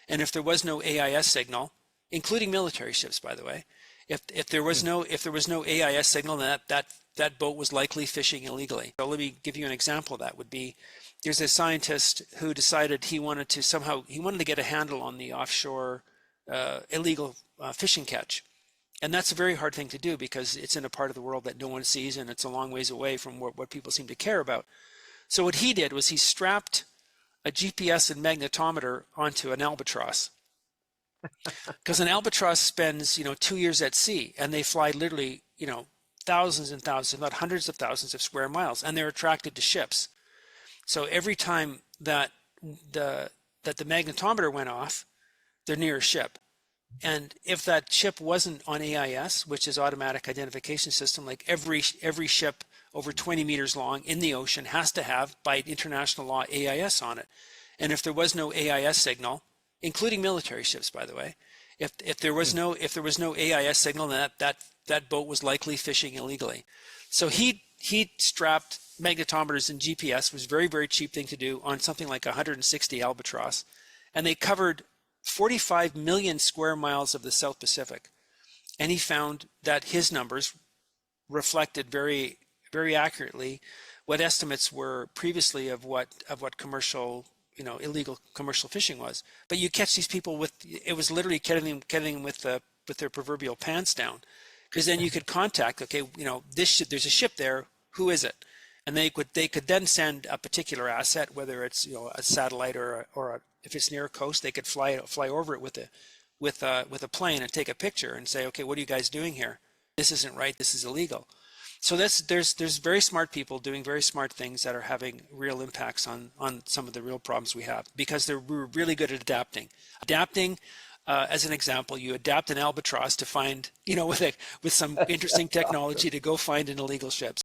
And if there was no AIS signal, including military ships, by the way, if there was no AIS signal, then that boat was likely fishing illegally. So let me give you an example of that. Would be, there's a scientist who decided he wanted to get a handle on the offshore illegal fishing catch. And that's a very hard thing to do because it's in a part of the world that no one sees, and it's a long ways away from what people seem to care about. So what he did was he strapped a GPS and magnetometer onto an albatross. Because an albatross spends, 2 years at sea, and they fly literally, thousands and thousands, if not hundreds of thousands of square miles, and they're attracted to ships. So every time that the magnetometer went off, they're near a ship. And if that ship wasn't on AIS, which is automatic identification system, like every ship over 20 meters long in the ocean has to have, by international law, AIS on it. And if there was no AIS signal, including military ships, by the way, if there was no AIS signal, then that boat was likely fishing illegally. So he strapped magnetometers and GPS, was a very, very cheap thing to do, on something like 160 Albatross, and they covered 45 million square miles of the South Pacific. And he found that his numbers reflected very, very accurately what estimates were previously of what commercial, illegal commercial fishing was. But you catch these people it was literally getting them with their proverbial pants down, because then you could contact, okay, there's a ship there, who is it? And they could then send a particular asset, whether it's a satellite or if it's near a coast, they could fly over it with a plane and take a picture and say, okay, what are you guys doing here? This isn't right. This is illegal. So there's very smart people doing very smart things that are having real impacts on some of the real problems we have, because we're really good at adapting. As an example, you adapt an albatross to find, with some interesting technology to go find an illegal ship.